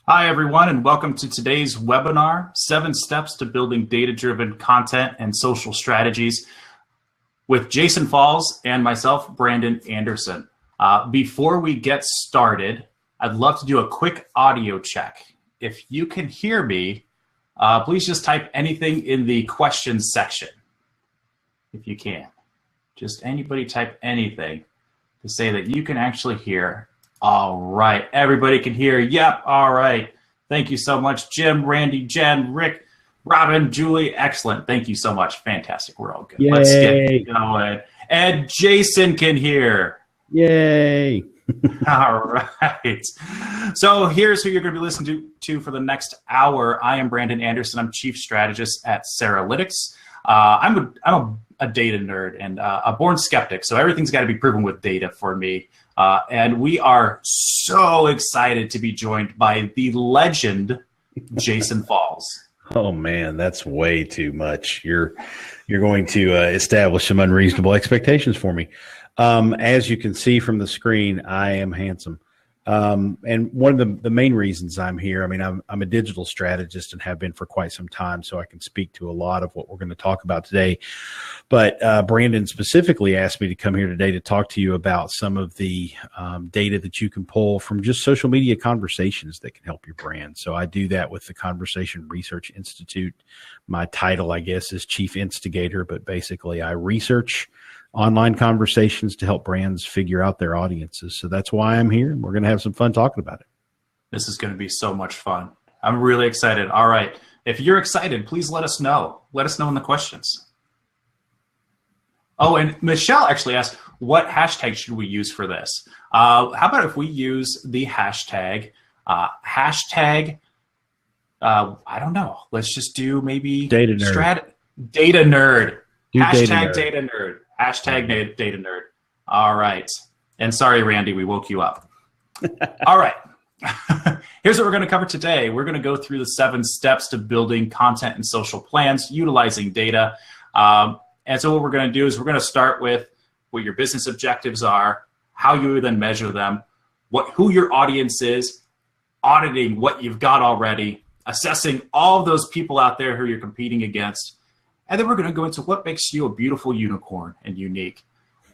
Hi, everyone, and welcome to today's webinar, 7 Steps to Building Data-Driven Content and Social Strategies with Jason Falls and myself, Brandon Andersen. Before we get started, I'd love to do a quick audio check. If you can hear me, please just type anything in the questions section, if you can. Just anybody type anything to say that you can actually hear. All right, everybody can hear. Yep, all right. Thank you so much, Jim, Randy, Jen, Rick, Robin, Julie. Excellent. Thank you so much. Fantastic. We're all good. Yay. Let's get going. And Jason can hear. Yay. All right. So here's who you're going to be listening to for the next hour. I am Brandon Andersen. I'm Chief Strategist at Ceralytics. I'm a data nerd and a born skeptic, so everything's got to be proven with data for me. And we are so excited to be joined by the legend, Jason Falls. Oh man, that's way too much. You're going to establish some unreasonable expectations for me. As you can see from the screen, I am handsome. And one of the main reasons I'm here, I mean, I'm a digital strategist and have been for quite some time, so I can speak to a lot of what we're going to talk about today. But Brandon specifically asked me to come here today to talk to you about some of the data that you can pull from just social media conversations that can help your brand. So I do that with the Conversation Research Institute. My title, I guess, is Chief Instigator, but basically I research online conversations to help brands figure out their audiences. So that's why I'm here, and we're going to have some fun talking about it. This is going to be so much fun. I'm really excited. All right. If you're excited, please let us know. Let us know in the questions. Oh, and Michelle actually asked, what hashtag should we use for this? How about if we use the hashtag, I don't know. Let's just do maybe Data nerd. Data nerd. Hashtag data nerd. Hashtag data nerd. All right. And sorry, Randy, we woke you up. All right. Here's what we're going to cover today. We're going to go through the 7 steps to building content and social plans utilizing data. And so what we're going to do is we're going to start with what your business objectives are, how you then measure them, who your audience is, auditing what you've got already, assessing all of those people out there who you're competing against. And then we're going to go into what makes you a beautiful unicorn and unique.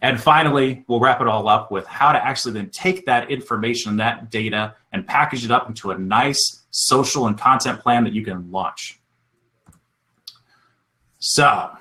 And finally, we'll wrap it all up with how to actually then take that information and that data and package it up into a nice social and content plan that you can launch. So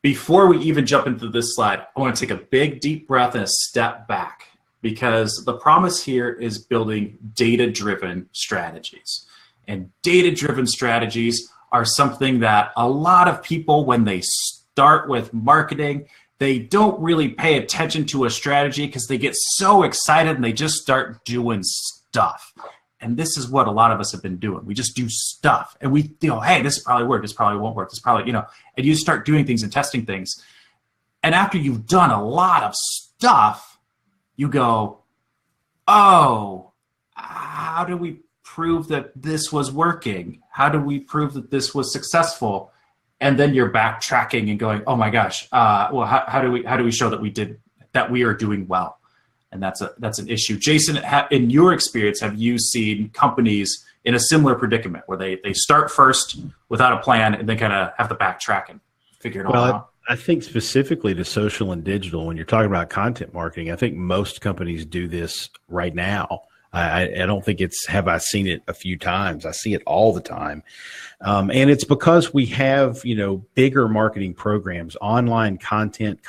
before we even jump into this slide, I want to take a big, deep breath and a step back, because the promise here is building data-driven strategies. And data-driven strategies are something that a lot of people, when they start with marketing, they don't really pay attention to a strategy because they get so excited and they just start doing stuff. And this is what a lot of us have been doing. We just do stuff and we, hey, this probably work, this probably won't work, this probably, and you start doing things and testing things. And after you've done a lot of stuff, you go, oh, how do we prove that this was working? How do we prove that this was successful? And then you're backtracking and going, oh my gosh, well, how do we show that we are doing well? And that's an issue. Jason, in your experience, have you seen companies in a similar predicament where they start first without a plan and then kind of have to backtrack and figure it all out? I think specifically to social and digital, when you're talking about content marketing, I think most companies do this right now. I don't think have I seen it a few times. I see it all the time. And it's because we have, bigger marketing programs, online content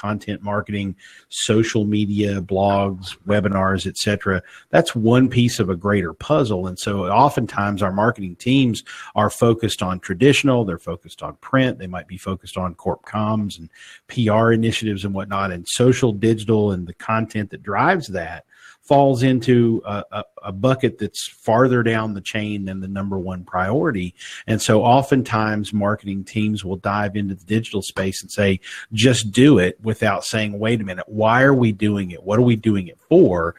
marketing, social media, blogs, webinars, et cetera. That's one piece of a greater puzzle. And so oftentimes our marketing teams are focused on traditional, they're focused on print, they might be focused on corp comms and PR initiatives and whatnot, and social, digital, and the content that drives that falls into a bucket that's farther down the chain than the number one priority. And so oftentimes marketing teams will dive into the digital space and say, just do it, without saying, wait a minute, why are we doing it? What are we doing it before.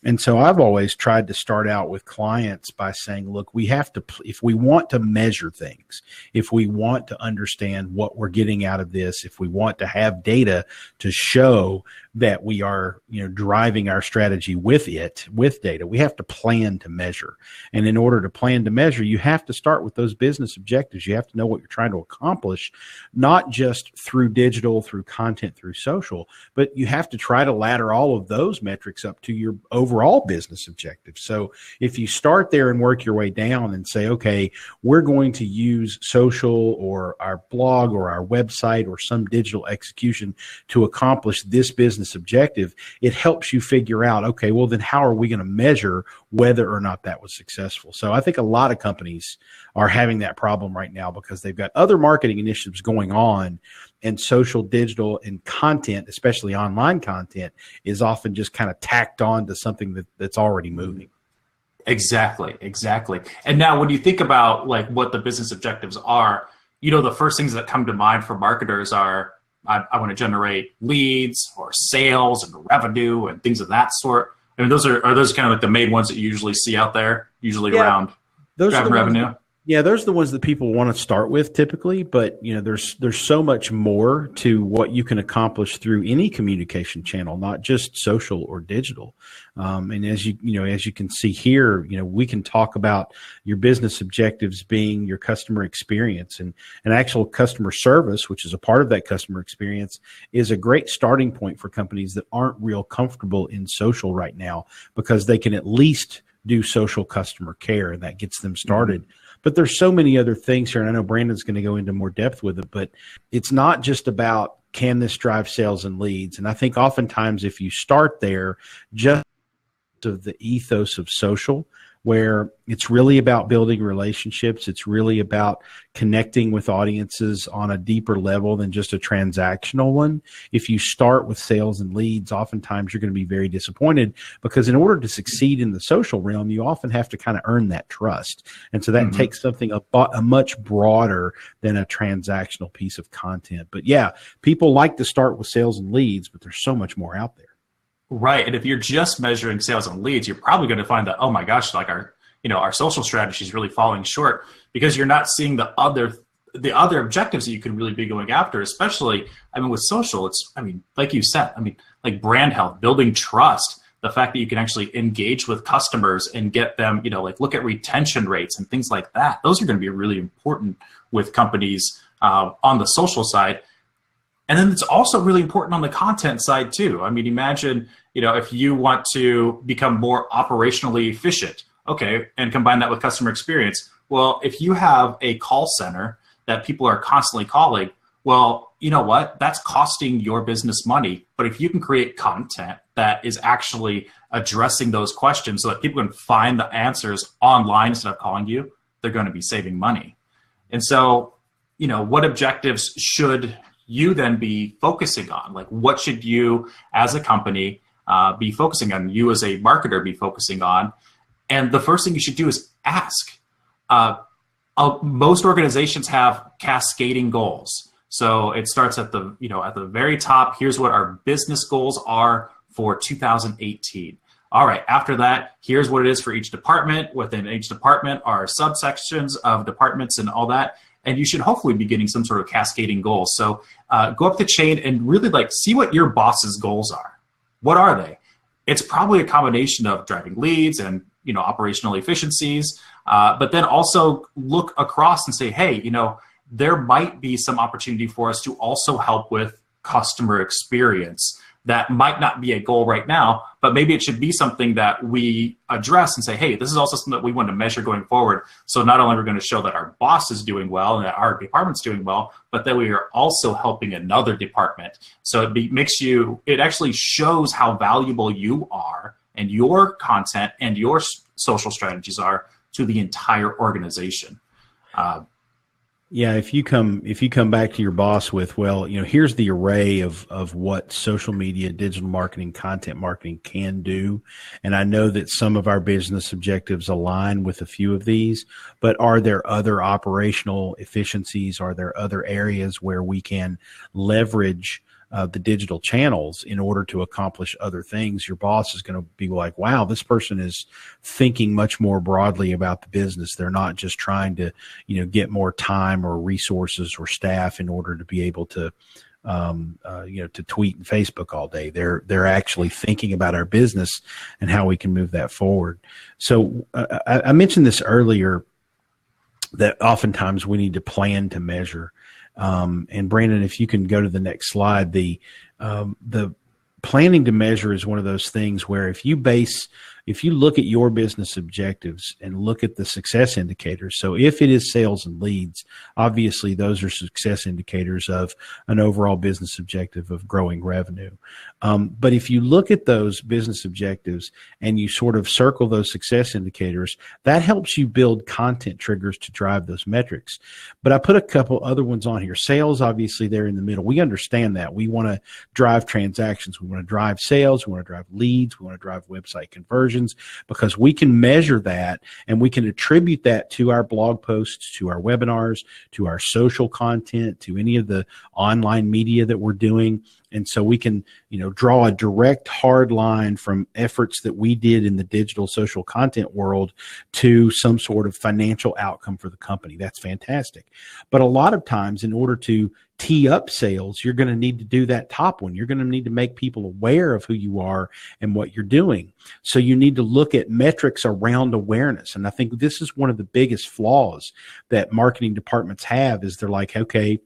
And so I've always tried to start out with clients by saying, look, we have to, if we want to measure things, if we want to understand what we're getting out of this, if we want to have data to show that we are, driving our strategy with data, we have to plan to measure. And in order to plan to measure, you have to start with those business objectives. You have to know what you're trying to accomplish, not just through digital, through content, through social, but you have to try to ladder all of those metrics up to your overall business objectives. So if you start there and work your way down and say, okay, we're going to use social or our blog or our website or some digital execution to accomplish this business objective, it helps you figure out, okay, well, then how are we going to measure whether or not that was successful? So I think a lot of companies are having that problem right now because they've got other marketing initiatives going on, and social, digital, and content, especially online content, is often just kind of tacked on to something that's already moving. Exactly. And now when you think about like what the business objectives are, the first things that come to mind for marketers are, I want to generate leads or sales and revenue and things of that sort. I mean, are those kind of like the main ones that you usually see out there, around driving revenue? Those are the ones that people want to start with typically, but there's so much more to what you can accomplish through any communication channel, not just social or digital. And as you can see here, we can talk about your business objectives being your customer experience, and actual customer service, which is a part of that customer experience, is a great starting point for companies that aren't real comfortable in social right now, because they can at least do social customer care, and that gets them started. Mm-hmm. But there's so many other things here, and I know Brandon's going to go into more depth with it, but it's not just about, can this drive sales and leads? And I think oftentimes if you start there, just of the ethos of social, where it's really about building relationships, it's really about connecting with audiences on a deeper level than just a transactional one. If you start with sales and leads, oftentimes you're going to be very disappointed, because in order to succeed in the social realm, you often have to kind of earn that trust. And so that takes something a much broader than a transactional piece of content. But yeah, people like to start with sales and leads, but there's so much more out there. Right. And if you're just measuring sales and leads, you're probably going to find that, oh my gosh, like our social strategy is really falling short, because you're not seeing the other objectives that you could really be going after, especially, with social, like you said, like brand health, building trust, the fact that you can actually engage with customers and get them, like look at retention rates and things like that. Those are going to be really important with companies on the social side. And then it's also really important on the content side too. Imagine, if you want to become more operationally efficient, okay, and combine that with customer experience. Well, if you have a call center that people are constantly calling, well, you know what? That's costing your business money. But if you can create content that is actually addressing those questions so that people can find the answers online instead of calling you, they're going to be saving money. And so, what objectives should you then be focusing on? Like, what should you as a company be focusing on, you as a marketer be focusing on? And the first thing you should do is ask. Most organizations have cascading goals. So it starts at the very top. Here's what our business goals are for 2018. All right, after that, here's what it is for each department. Within each department are subsections of departments and all that. And you should hopefully be getting some sort of cascading goals. So go up the chain and really see what your boss's goals are. What are they? It's probably a combination of driving leads and operational efficiencies, but then also look across and say, hey, there might be some opportunity for us to also help with customer experience. That might not be a goal right now, but maybe it should be something that we address and say, hey, this is also something that we want to measure going forward. So not only are we going to show that our boss is doing well and that our department's doing well, but that we are also helping another department. So it actually shows how valuable you are and your content and your social strategies are to the entire organization. Yeah, if you come back to your boss with, well, here's the array of what social media, digital marketing, content marketing can do, and I know that some of our business objectives align with a few of these, but are there other operational efficiencies? Are there other areas where we can leverage the digital channels in order to accomplish other things, your boss is going to be like, wow, this person is thinking much more broadly about the business. They're not just trying to, get more time or resources or staff in order to be able to, to tweet and Facebook all day. They're actually thinking about our business and how we can move that forward. So I mentioned this earlier, that oftentimes we need to plan to measure. And Brandon, if you can go to the next slide, the planning to measure is one of those things where if you look at your business objectives and look at the success indicators, so if it is sales and leads, obviously those are success indicators of an overall business objective of growing revenue. But if you look at those business objectives and you sort of circle those success indicators, that helps you build content triggers to drive those metrics. But I put a couple other ones on here. Sales, obviously, they're in the middle. We understand that. We want to drive transactions. We want to drive sales. We want to drive leads. We want to drive website conversions, because we can measure that and we can attribute that to our blog posts, to our webinars, to our social content, to any of the online media that we're doing. And so we can, draw a direct hard line from efforts that we did in the digital social content world to some sort of financial outcome for the company. That's fantastic. But a lot of times, in order to tee up sales, you're going to need to do that top one. You're going to need to make people aware of who you are and what you're doing. So you need to look at metrics around awareness. And I think this is one of the biggest flaws that marketing departments have, is they're like, okay,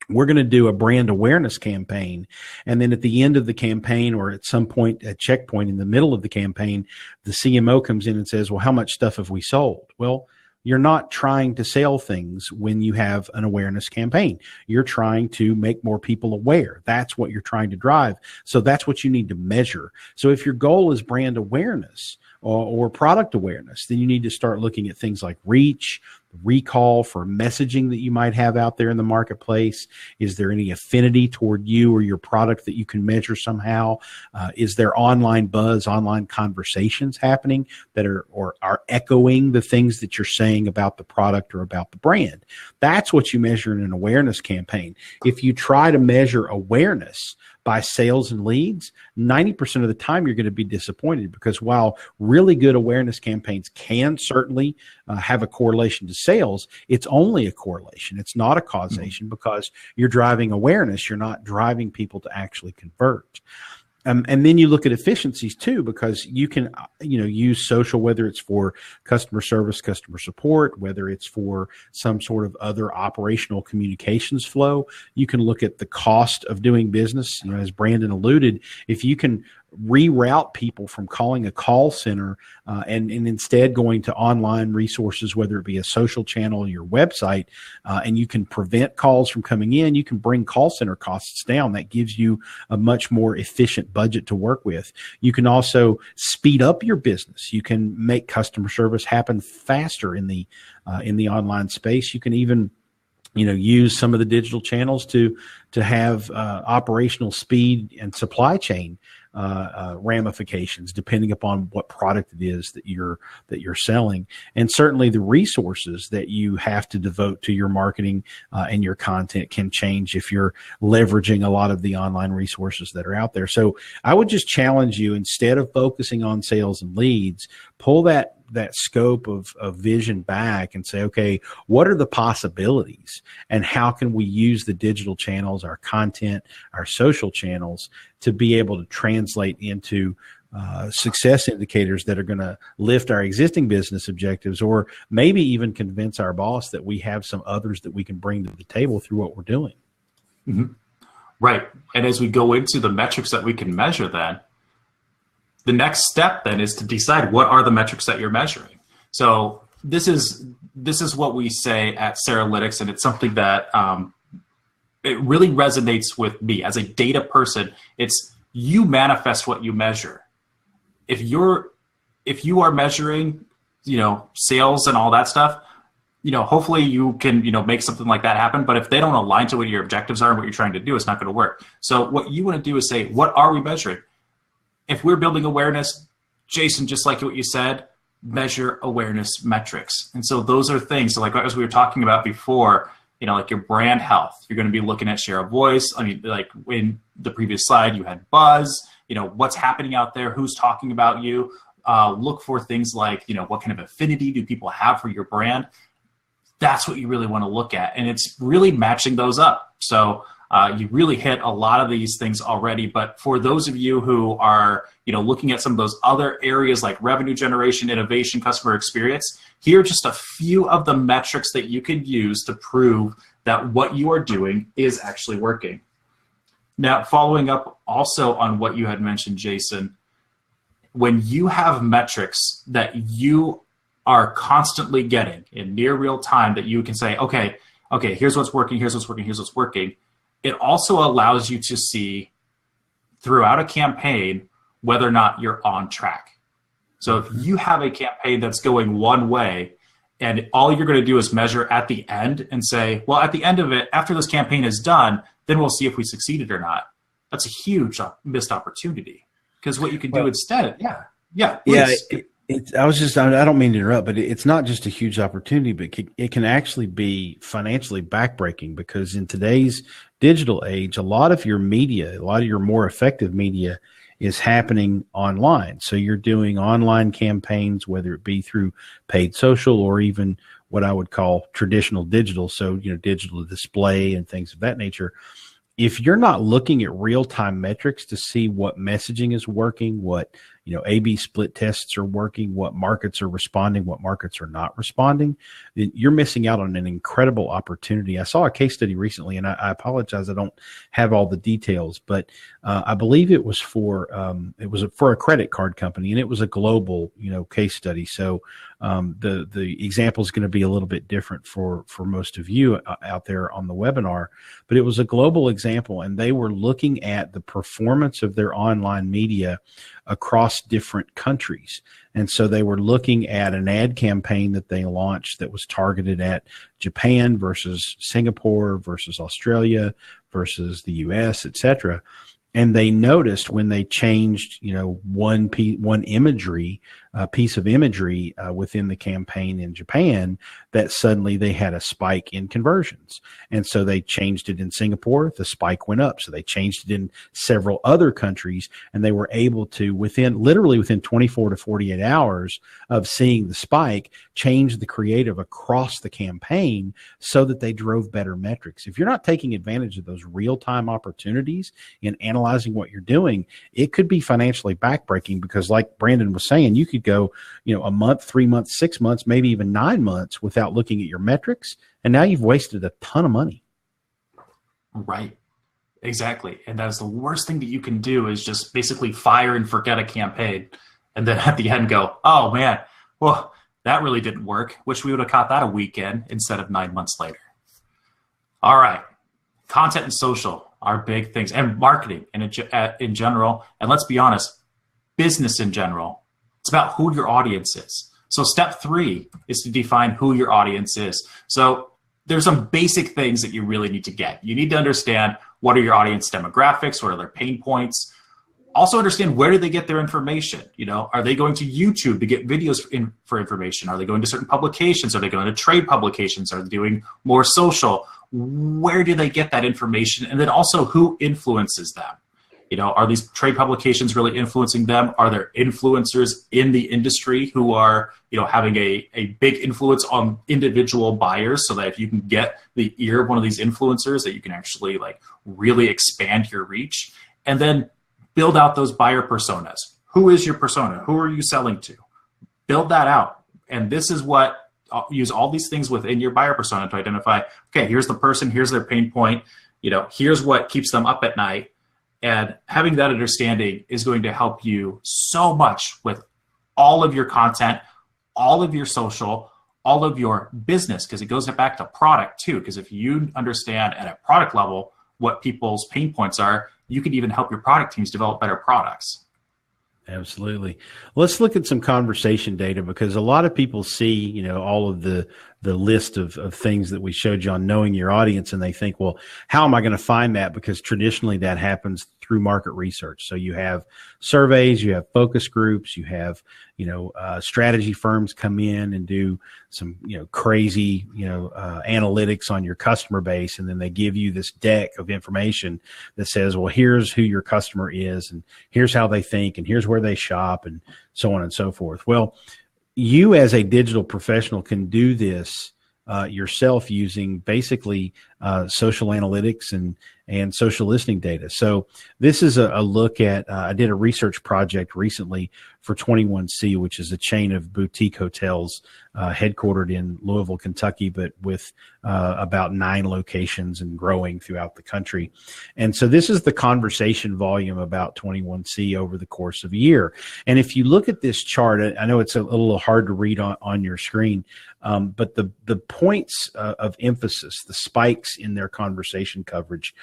we're going to do a brand awareness campaign. And then at the end of the campaign, or at some point, a checkpoint in the middle of the campaign, the CMO comes in and says, well, how much stuff have we sold? Well, you're not trying to sell things when you have an awareness campaign. You're trying to make more people aware. That's what you're trying to drive. So that's what you need to measure. So if your goal is brand awareness or product awareness, then you need to start looking at things like reach, recall for messaging that you might have out there in the marketplace. Is there any affinity toward you or your product that you can measure somehow? Is there online buzz, online conversations happening that are echoing the things that you're saying about the product or about the brand? That's what you measure in an awareness campaign. If you try to measure awareness by sales and leads, 90% of the time you're going to be disappointed, because while really good awareness campaigns can certainly have a correlation to sales, it's only a correlation. It's not a causation, because you're driving awareness. You're not driving people to actually convert. And then you look at efficiencies too, because you can, use social, whether it's for customer service, customer support, whether it's for some sort of other operational communications flow. You can look at the cost of doing business. As Brandon alluded, if you can reroute people from calling a call center and instead going to online resources, whether it be a social channel or your website, and you can prevent calls from coming in, you can bring call center costs down. That gives you a much more efficient budget to work with. You can also speed up your business. You can make customer service happen faster in the online space. You can even use some of the digital channels to have operational speed and supply chain ramifications, depending upon what product it is that you're selling, and certainly the resources that you have to devote to your marketing and your content can change if you're leveraging a lot of the online resources that are out there. So I would just challenge you, instead of focusing on sales and leads, pull that scope of vision back and say, okay, what are the possibilities, and how can we use the digital channels, our content, our social channels, to be able to translate into success indicators that are going to lift our existing business objectives, or maybe even convince our boss that we have some others that we can bring to the table through what we're doing. Mm-hmm. Right. And as we go into the metrics that we can measure, then the next step then is to decide what are the metrics that you're measuring. So this is what we say at Ceralytics, and it's something that it really resonates with me as a data person. It's you manifest what you measure. If you are measuring, sales and all that stuff, hopefully you can, make something like that happen. But if they don't align to what your objectives are and what you're trying to do, it's not going to work. So what you want to do is say, what are we measuring? If we're building awareness, Jason, just like what you said, measure awareness metrics. And so those are things. So like as we were talking about before, like your brand health. You're going to be looking at share of voice. I mean, like in the previous slide, you had buzz, what's happening out there, who's talking about you. Look for things like, what kind of affinity do people have for your brand? That's what you really want to look at. And it's really matching those up. So you really hit a lot of these things already. But for those of you who are, looking at some of those other areas like revenue generation, innovation, customer experience, here are just a few of the metrics that you can use to prove that what you are doing is actually working. Now, following up also on what you had mentioned, Jason, when you have metrics that you are constantly getting in near real time that you can say, okay, here's what's working, here's what's working, here's what's working. It also allows you to see throughout a campaign whether or not you're on track. So if you have a campaign that's going one way and all you're going to do is measure at the end and say, well, at the end of it, after this campaign is done, then we'll see if we succeeded or not. That's a huge missed opportunity, because what you can do instead, I don't mean to interrupt, but it's not just a huge opportunity, but it can actually be financially backbreaking, because in today's digital age, a lot of your media, a lot of your more effective media is happening online. So you're doing online campaigns, whether it be through paid social or even what I would call traditional digital. So, digital display and things of that nature. If you're not looking at real-time metrics to see what messaging is working, what A/B split tests are working, what markets are responding, what markets are not responding, then you're missing out on an incredible opportunity. I saw a case study recently, and I apologize, I don't have all the details, but I believe it was for a credit card company, and it was a global case study. So the example is going to be a little bit different for most of you out there on the webinar, but it was a global example, and they were looking at the performance of their online media across different countries. And so they were looking at an ad campaign that they launched that was targeted at Japan versus Singapore versus Australia versus the US, et cetera. And they noticed when they changed, one piece of imagery within the campaign in Japan, that suddenly they had a spike in conversions. And so they changed it in Singapore, the spike went up. So they changed it in several other countries, and they were able to, literally within 24 to 48 hours of seeing the spike, change the creative across the campaign so that they drove better metrics. If you're not taking advantage of those real-time opportunities in analyzing what you're doing, it could be financially backbreaking, because like Brandon was saying, you could go, a month, 3 months, 6 months, maybe even 9 months without looking at your metrics. And now you've wasted a ton of money. Right. Exactly. And that's the worst thing that you can do, is just basically fire and forget a campaign. And then at the end go, oh man, well, that really didn't work. Wish we would have caught that a weekend instead of 9 months later. All right. Content and social are big things, and marketing in general. And let's be honest, business in general. It's about who your audience is. So step 3 is to define who your audience is. So there's some basic things that you really need to get. You need to understand what are your audience demographics, what are their pain points. Also understand, where do they get their information? Are they going to YouTube to get videos for information? Are they going to certain publications? Are they going to trade publications? Are they doing more social? Where do they get that information? And then also, who influences them? Are these trade publications really influencing them? Are there influencers in the industry who are, having a big influence on individual buyers, so that if you can get the ear of one of these influencers, that you can actually really expand your reach? And then build out those buyer personas. Who is your persona? Who are you selling to? Build that out. And this is what, use all these things within your buyer persona to identify, okay, here's the person, here's their pain point, here's what keeps them up at night. And having that understanding is going to help you so much with all of your content, all of your social, all of your business, because it goes back to product too. Because if you understand at a product level what people's pain points are, you can even help your product teams develop better products. Absolutely. Let's look at some conversation data, because a lot of people see, all of the list of things that we showed you on knowing your audience, and they think, well, how am I going to find that? Because traditionally that happens through market research. So you have surveys, you have focus groups, you have, strategy firms come in and do some, crazy, analytics on your customer base. And then they give you this deck of information that says, well, here's who your customer is, and here's how they think, and here's where they shop, and so on and so forth. Well, you as a digital professional can do this yourself using basically social analytics and social listening data. So this is a look at, I did a research project recently for 21C, which is a chain of boutique hotels headquartered in Louisville, Kentucky, but with about 9 locations and growing throughout the country. And so this is the conversation volume about 21C over the course of a year. And if you look at this chart, I know it's a little hard to read on your screen, but the points of emphasis, the spikes in their conversation coverage,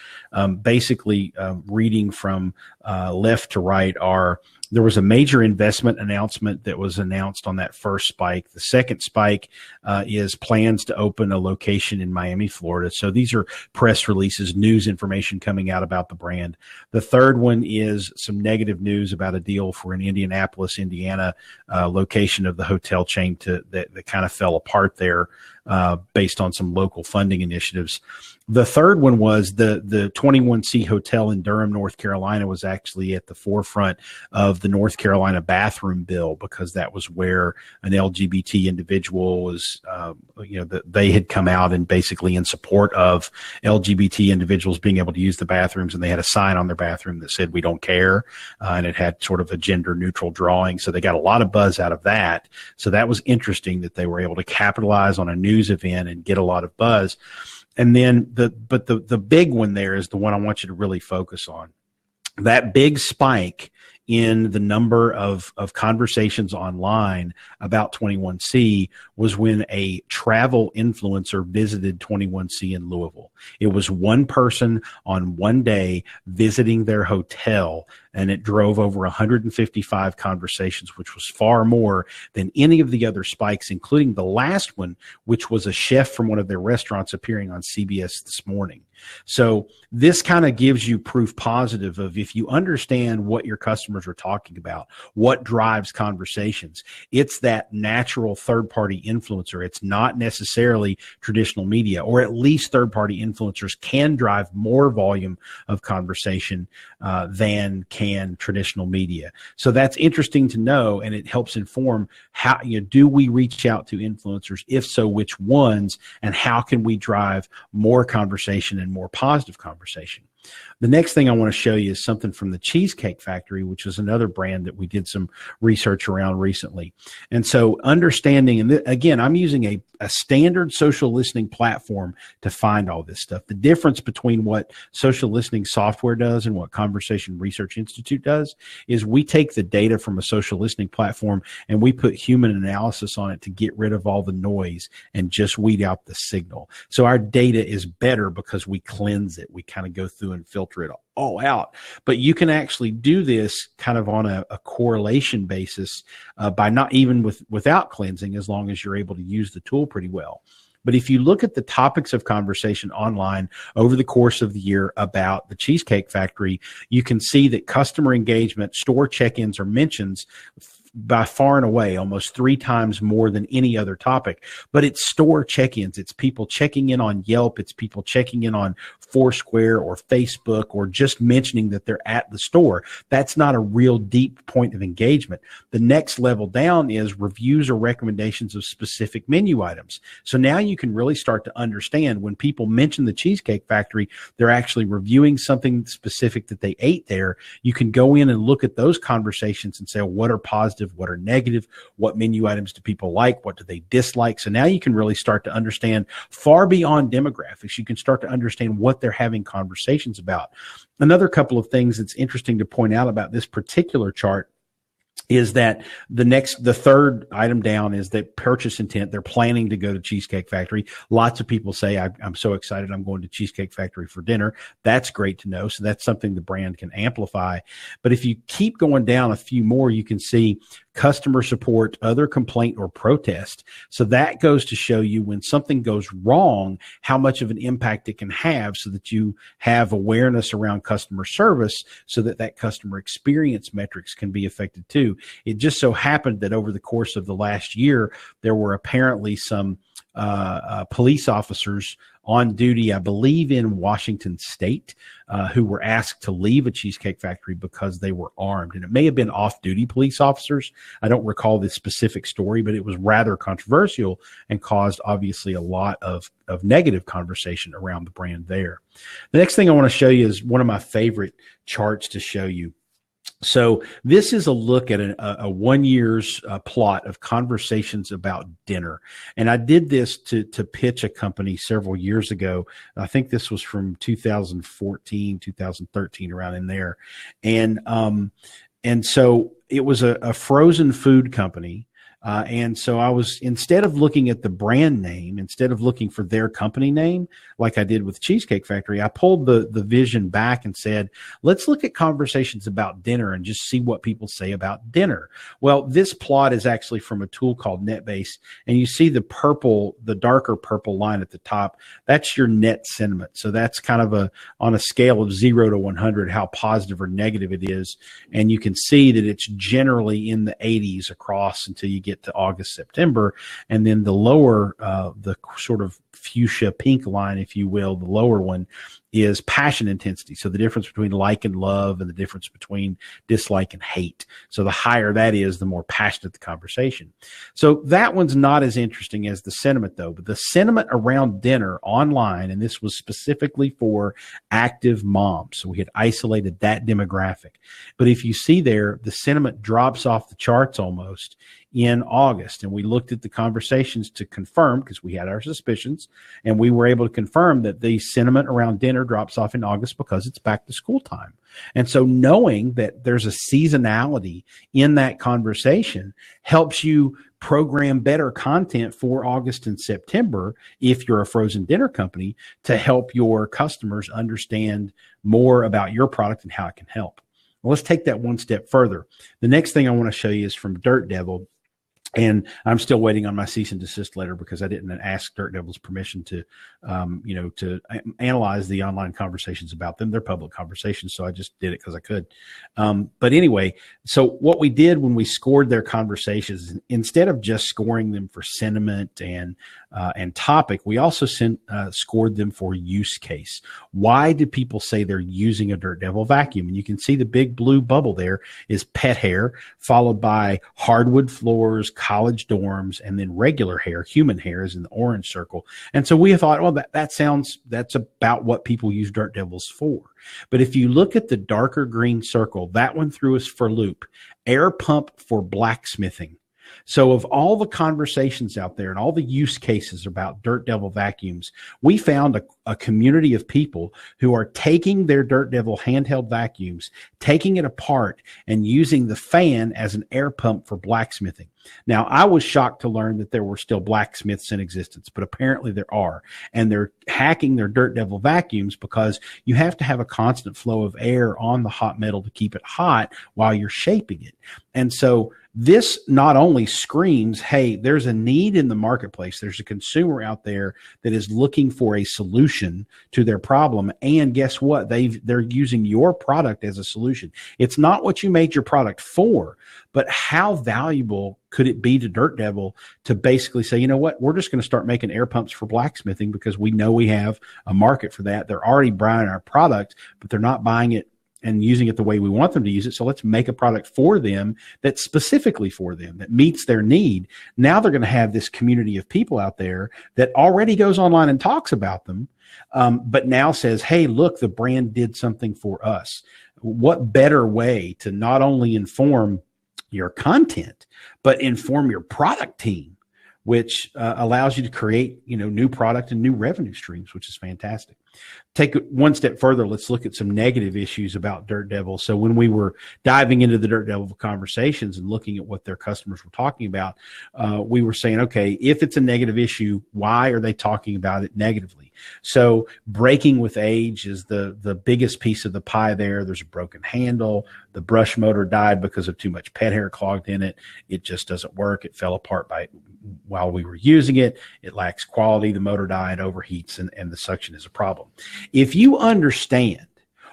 basically reading from left to right are: there was a major investment announcement that was announced on that first spike. The second spike is plans to open a location in Miami, Florida. So these are press releases, news information coming out about the brand. The third one is some negative news about a deal for an Indianapolis, Indiana location of the hotel chain that kind of fell apart there based on some local funding initiatives. The third one was the 21C hotel in Durham, North Carolina was actually at the forefront of the North Carolina bathroom bill, because that was where an LGBT individual was, they had come out and basically in support of LGBT individuals being able to use the bathrooms, and they had a sign on their bathroom that said, "We don't care," and it had sort of a gender neutral drawing. So they got a lot of buzz out of that. So that was interesting that they were able to capitalize on a news event and get a lot of buzz. And then the big one there is the one I want you to really focus on. That big spike in the number of conversations online about 21C was when a travel influencer visited 21C in Louisville. It was one person on one day visiting their hotel, and it drove over 155 conversations, which was far more than any of the other spikes, including the last one, which was a chef from one of their restaurants appearing on CBS This Morning. So this kind of gives you proof positive of, if you understand what your customers are talking about, what drives conversations, it's that natural third-party influencer. It's not necessarily traditional media, or at least third-party influencers can drive more volume of conversation than can traditional media. So that's interesting to know, and it helps inform how, do we reach out to influencers? If so, which ones, and how can we drive more conversation and more positive conversation? The next thing I want to show you is something from the Cheesecake Factory, which is another brand that we did some research around recently. And so understanding, and again, I'm using a standard social listening platform to find all this stuff. The difference between what social listening software does and what Conversation Research Institute does is we take the data from a social listening platform and we put human analysis on it to get rid of all the noise and just weed out the signal. So our data is better because we cleanse it. We kind of go through and filter it all out. But you can actually do this kind of on a correlation basis by not even without cleansing, as long as you're able to use the tool pretty well. But if you look at the topics of conversation online over the course of the year about the Cheesecake Factory, you can see that customer engagement, store check-ins, or mentions by far and away almost 3 times more than any other topic. But it's store check-ins. It's people checking in on Yelp. It's people checking in on Foursquare or Facebook, or just mentioning that they're at the store. That's not a real deep point of engagement. The next level down is reviews or recommendations of specific menu items. So now you can really start to understand when people mention the Cheesecake Factory, they're actually reviewing something specific that they ate there. You can go in and look at those conversations and say, well, what are positive, what are negative, what menu items do people like, what do they dislike? So now you can really start to understand far beyond demographics. You can start to understand what they're having conversations about. Another couple of things that's interesting to point out about this particular chart is that the third item down is that purchase intent. They're planning to go to Cheesecake Factory. Lots of people say, I'm so excited, I'm going to Cheesecake Factory for dinner. That's great to know. So that's something the brand can amplify. But if you keep going down a few more, you can see customer support, other complaint or protest. So that goes to show you when something goes wrong, how much of an impact it can have, so that you have awareness around customer service, so that that customer experience metrics can be affected too. It just so happened that over the course of the last year, there were apparently some police officers on duty, I believe in Washington State, who were asked to leave a Cheesecake Factory because they were armed. And it may have been off-duty police officers. I don't recall the specific story, but it was rather controversial and caused obviously a lot of negative conversation around the brand there. The next thing I want to show you is one of my favorite charts to show you. So this is a look at a 1 year's plot of conversations about dinner. And I did this to pitch a company several years ago. I think this was from 2014, 2013, around in there. And so it was a frozen food company. And so I was, instead of looking at the brand name, instead of looking for their company name, like I did with Cheesecake Factory, I pulled the vision back and said, let's look at conversations about dinner and just see what people say about dinner. Well, this plot is actually from a tool called NetBase, and you see the purple, the darker purple line at the top. That's your net sentiment. So that's kind of on a scale of 0 to 100, how positive or negative it is. And you can see that it's generally in the 80s across until you get to August, September. And then the lower, the sort of fuchsia pink line, if you will, the lower one is passion intensity. So the difference between like and love, and the difference between dislike and hate. So the higher that is, the more passionate the conversation. So that one's not as interesting as the sentiment though, but the sentiment around dinner online, and this was specifically for active moms. So we had isolated that demographic. But if you see there, the sentiment drops off the charts almost in August. And we looked at the conversations to confirm, because we had our suspicions, and we were able to confirm that the sentiment around dinner drops off in August because it's back to school time. And so knowing that there's a seasonality in that conversation helps you program better content for August and September if you're a frozen dinner company, to help your customers understand more about your product and how it can help. Well, let's take that one step further. The next thing I want to show you is from Dirt Devil. And I'm still waiting on my cease and desist letter because I didn't ask Dirt Devil's permission to, to analyze the online conversations about them. They're public conversations, so I just did it because I could. But anyway, so what we did when we scored their conversations, instead of just scoring them for sentiment and topic, we also scored them for use case. Why did people say they're using a Dirt Devil vacuum? And you can see the big blue bubble there is pet hair, followed by hardwood floors, college dorms, and then regular hair, human hair is in the orange circle. And so we thought, well, that's about what people use Dirt Devils for. But if you look at the darker green circle, that one threw us for a loop. Air pump for blacksmithing. So of all the conversations out there and all the use cases about Dirt Devil vacuums, we found a community of people who are taking their Dirt Devil handheld vacuums, taking it apart, and using the fan as an air pump for blacksmithing. Now, I was shocked to learn that there were still blacksmiths in existence, but apparently there are. And they're hacking their Dirt Devil vacuums because you have to have a constant flow of air on the hot metal to keep it hot while you're shaping it. And so this not only screams, hey, there's a need in the marketplace. There's a consumer out there that is looking for a solution to their problem. And guess what? They're using your product as a solution. It's not what you made your product for, but how valuable could it be to Dirt Devil to basically say, you know what, we're just going to start making air pumps for blacksmithing because we know we have a market for that. They're already buying our product, but they're not buying it and using it the way we want them to use it. So let's make a product for them that's specifically for them, that meets their need. Now they're going to have this community of people out there that already goes online and talks about them, but now says, hey, look, the brand did something for us. What better way to not only inform your content, but inform your product team, which allows you to create, new product and new revenue streams, which is fantastic. Take it one step further. Let's look at some negative issues about Dirt Devil. So when we were diving into the Dirt Devil conversations and looking at what their customers were talking about, we were saying, okay, if it's a negative issue, why are they talking about it negatively? So breaking with age is the biggest piece of the pie there. There's a broken handle. The brush motor died because of too much pet hair clogged in it. It just doesn't work. It fell apart while we were using it. It lacks quality. The motor died, overheats, and the suction is a problem. If you understand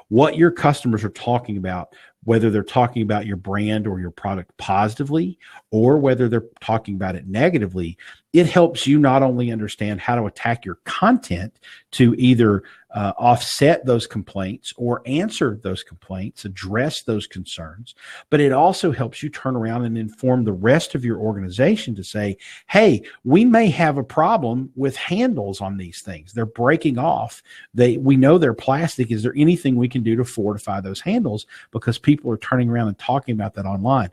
what your customers are talking about, whether they're talking about your brand or your product positively, or whether they're talking about it negatively, it helps you not only understand how to attack your content to either offset those complaints or answer those complaints, address those concerns, but it also helps you turn around and inform the rest of your organization to say, hey, we may have a problem with handles on these things. They're breaking off. We know they're plastic. Is there anything we can do to fortify those handles? Because people are turning around and talking about that online.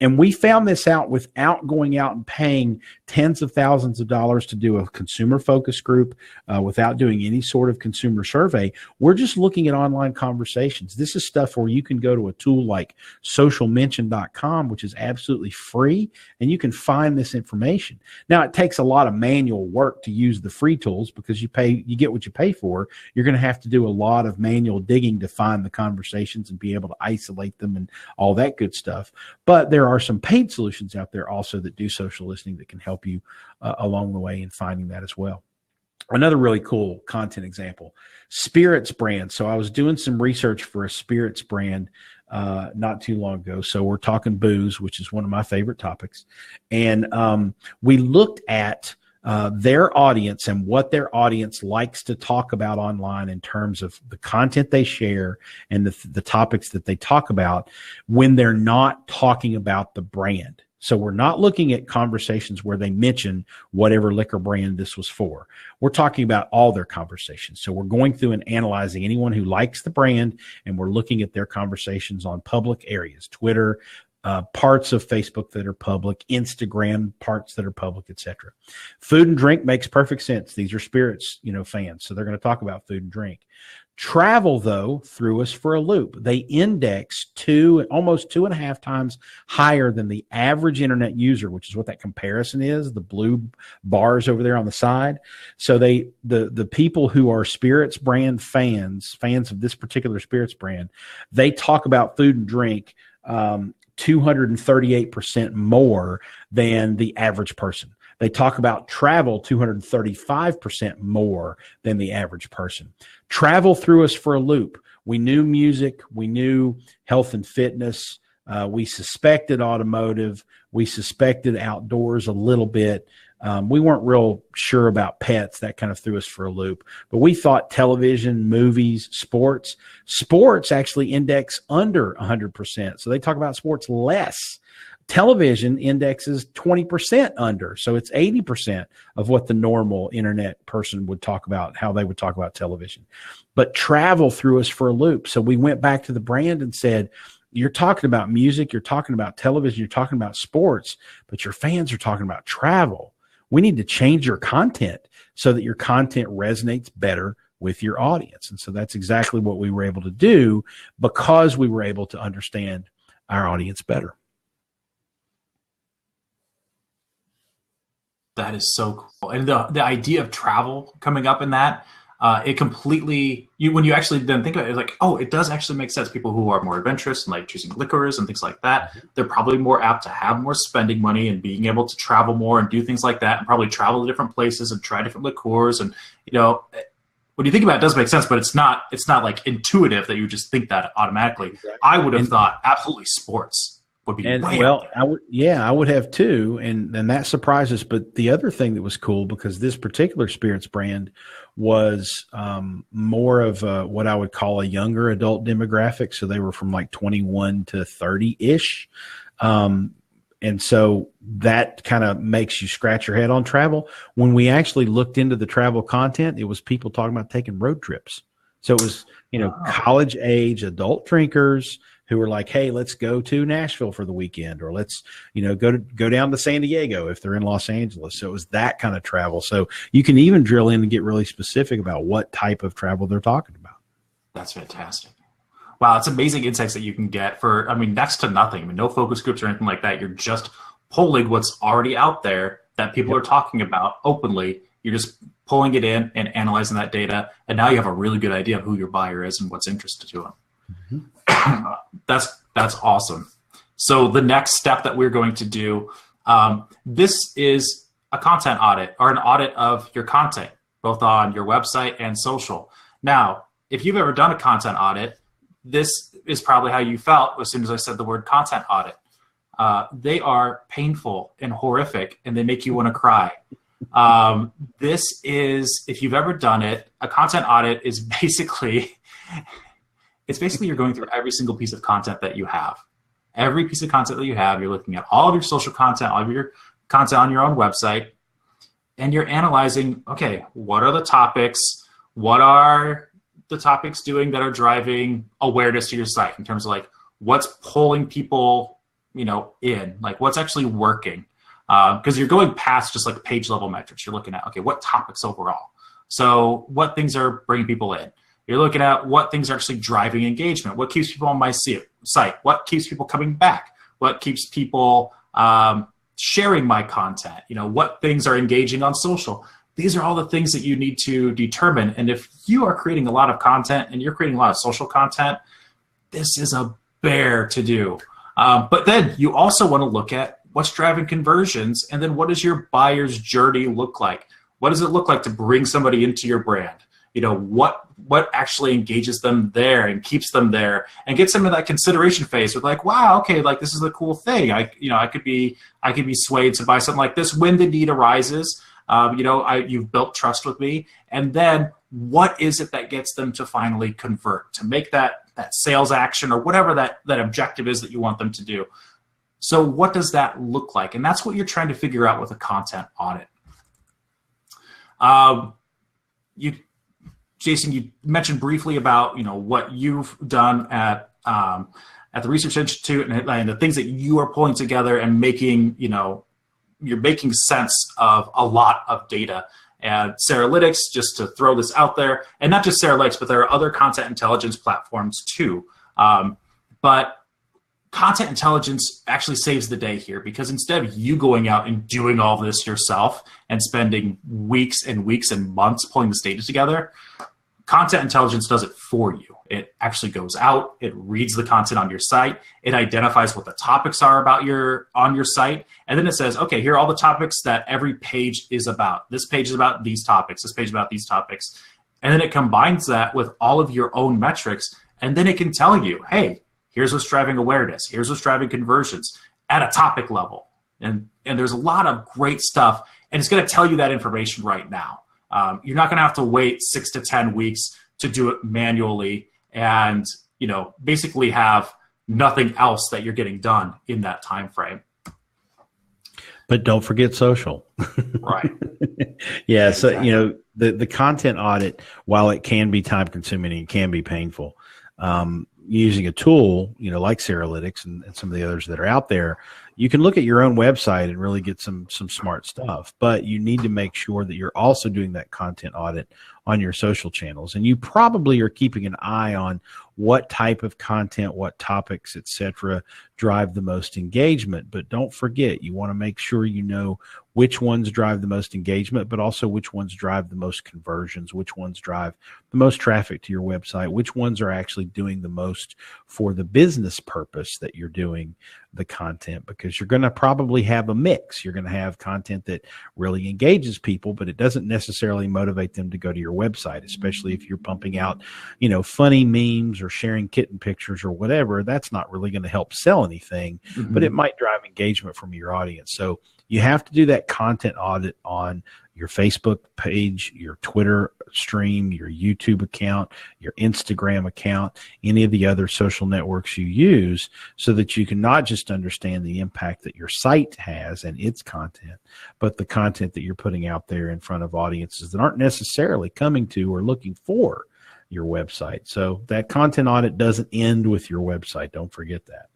And we found this out without going out and paying tens of thousands of dollars to do a consumer focus group, without doing any sort of consumer survey. We're just looking at online conversations. This is stuff where you can go to a tool like socialmention.com, which is absolutely free, and you can find this information. Now, it takes a lot of manual work to use the free tools because you get what you pay for. You're going to have to do a lot of manual digging to find the conversations and be able to isolate them and all that good stuff. But there are some paid solutions out there also that do social listening that can help you along the way in finding that as well. Another really cool content example, spirits brand. So I was doing some research for a spirits brand not too long ago. So we're talking booze, which is one of my favorite topics. And we looked at their audience and what their audience likes to talk about online in terms of the content they share and the topics that they talk about when they're not talking about the brand. So we're not looking at conversations where they mention whatever liquor brand this was for. We're talking about all their conversations. So we're going through and analyzing anyone who likes the brand, and we're looking at their conversations on public areas, Twitter, parts of Facebook that are public, Instagram parts that are public, etc. Food and drink makes perfect sense. These are spirits, fans, so they're going to talk about food and drink. Travel, though, threw us for a loop. They index almost 2.5 times higher than the average internet user, which is what that comparison is, the blue bars over there on the side. So the people who are spirits brand fans of this particular spirits brand, they talk about food and drink 238% more than the average person. They talk about travel 235% more than the average person. Travel threw us for a loop. We knew music. We knew health and fitness. We suspected automotive. We suspected outdoors a little bit. We weren't real sure about pets. That kind of threw us for a loop. But we thought television, movies, sports. Sports actually index under 100%. So they talk about sports less. Television indexes 20% under. So it's 80% of what the normal internet person would talk about, how they would talk about television. But travel threw us for a loop. So we went back to the brand and said, you're talking about music, you're talking about television, you're talking about sports, but your fans are talking about travel. We need to change your content so that your content resonates better with your audience. And so that's exactly what we were able to do because we were able to understand our audience better. That is so cool. And the idea of travel coming up in that, it completely, when you actually then think about it, it's like, oh, it does actually make sense. People who are more adventurous and like choosing liquors and things like that, they're probably more apt to have more spending money and being able to travel more and do things like that and probably travel to different places and try different liqueurs. And, when you think about it, it does make sense, but it's not like intuitive that you just think that automatically. Exactly. I would have thought absolutely sports would be I would have too, and that surprises. But the other thing that was cool, because this particular spirits brand was more of what I would call a younger adult demographic, so they were from like 21 to 30-ish, and so that kind of makes you scratch your head on travel. When we actually looked into the travel content, it was people talking about taking road trips. So it was college age adult drinkers, who are like, hey, let's go to Nashville for the weekend, or let's, go down to San Diego if they're in Los Angeles. So it was that kind of travel. So you can even drill in and get really specific about what type of travel they're talking about. That's fantastic. Wow, it's amazing insights that you can get for, next to nothing. No focus groups or anything like that. You're just pulling what's already out there that people are talking about openly. You're just pulling it in and analyzing that data. And now you have a really good idea of who your buyer is and what's interested to them. Mm-hmm. That's awesome. So the next step that we're going to do, this is a content audit, or an audit of your content, both on your website and social. Now, if you've ever done a content audit, this is probably how you felt as soon as I said the word content audit. They are painful and horrific, and they make you want to cry. This is, if you've ever done it, a content audit is basically, you're going through every single piece of content that you have. Every piece of content that you have, you're looking at all of your social content, all of your content on your own website, and you're analyzing, okay, what are the topics? What are the topics doing that are driving awareness to your site in terms of like what's pulling people, in, like what's actually working? Because you're going past just like page level metrics. You're looking at, okay, what topics overall? So what things are bringing people in? You're looking at what things are actually driving engagement. What keeps people on my site? What keeps people coming back? What keeps people sharing my content? What things are engaging on social? These are all the things that you need to determine. And if you are creating a lot of content and you're creating a lot of social content, this is a bear to do. But then you also want to look at what's driving conversions, and then what does your buyer's journey look like? What does it look like to bring somebody into your brand? What actually engages them there and keeps them there and gets them in that consideration phase with like, wow, okay, like this is a cool thing. I could be swayed to buy something like this when the need arises. You've built trust with me. And then what is it that gets them to finally convert, to make that sales action or whatever that objective is that you want them to do? So what does that look like? And that's what you're trying to figure out with a content audit. Jason, you mentioned briefly about what you've done at the Research Institute and the things that you are pulling together and making you're making sense of a lot of data. And Ceralytics, just to throw this out there, and not just Ceralytics, but there are other content intelligence platforms too. But content intelligence actually saves the day here, because instead of you going out and doing all this yourself and spending weeks and weeks and months pulling this data together, content intelligence does it for you. It actually goes out, it reads the content on your site, it identifies what the topics are on your site, and then it says, okay, here are all the topics that every page is about. This page is about these topics, this page is about these topics. And then it combines that with all of your own metrics, and then it can tell you, hey, here's what's driving awareness, here's what's driving conversions at a topic level. And there's a lot of great stuff, and it's going to tell you that information right now. You're not going to have to wait 6 to 10 weeks to do it manually and basically have nothing else that you're getting done in that time frame. But don't forget social. Right. Yeah. Exactly. So, the content audit, while it can be time consuming and it can be painful, using a tool, like Ceralytics and some of the others that are out there, you can look at your own website and really get some smart stuff, but you need to make sure that you're also doing that content audit on your social channels. And you probably are keeping an eye on what type of content, what topics, etc., drive the most engagement. But don't forget, you want to make sure you know which ones drive the most engagement, but also which ones drive the most conversions, which ones drive the most traffic to your website, which ones are actually doing the most for the business purpose that you're doing the content, because you're going to probably have a mix. You're going to have content that really engages people, but it doesn't necessarily motivate them to go to your website, especially if you're pumping out, funny memes or sharing kitten pictures or whatever. That's not really going to help sell anything, but it might drive engagement from your audience. So you have to do that content audit on your Facebook page, your Twitter stream, your YouTube account, your Instagram account, any of the other social networks you use, so that you can not just understand the impact that your site has and its content, but the content that you're putting out there in front of audiences that aren't necessarily coming to or looking for your website. So that content audit doesn't end with your website. Don't forget that.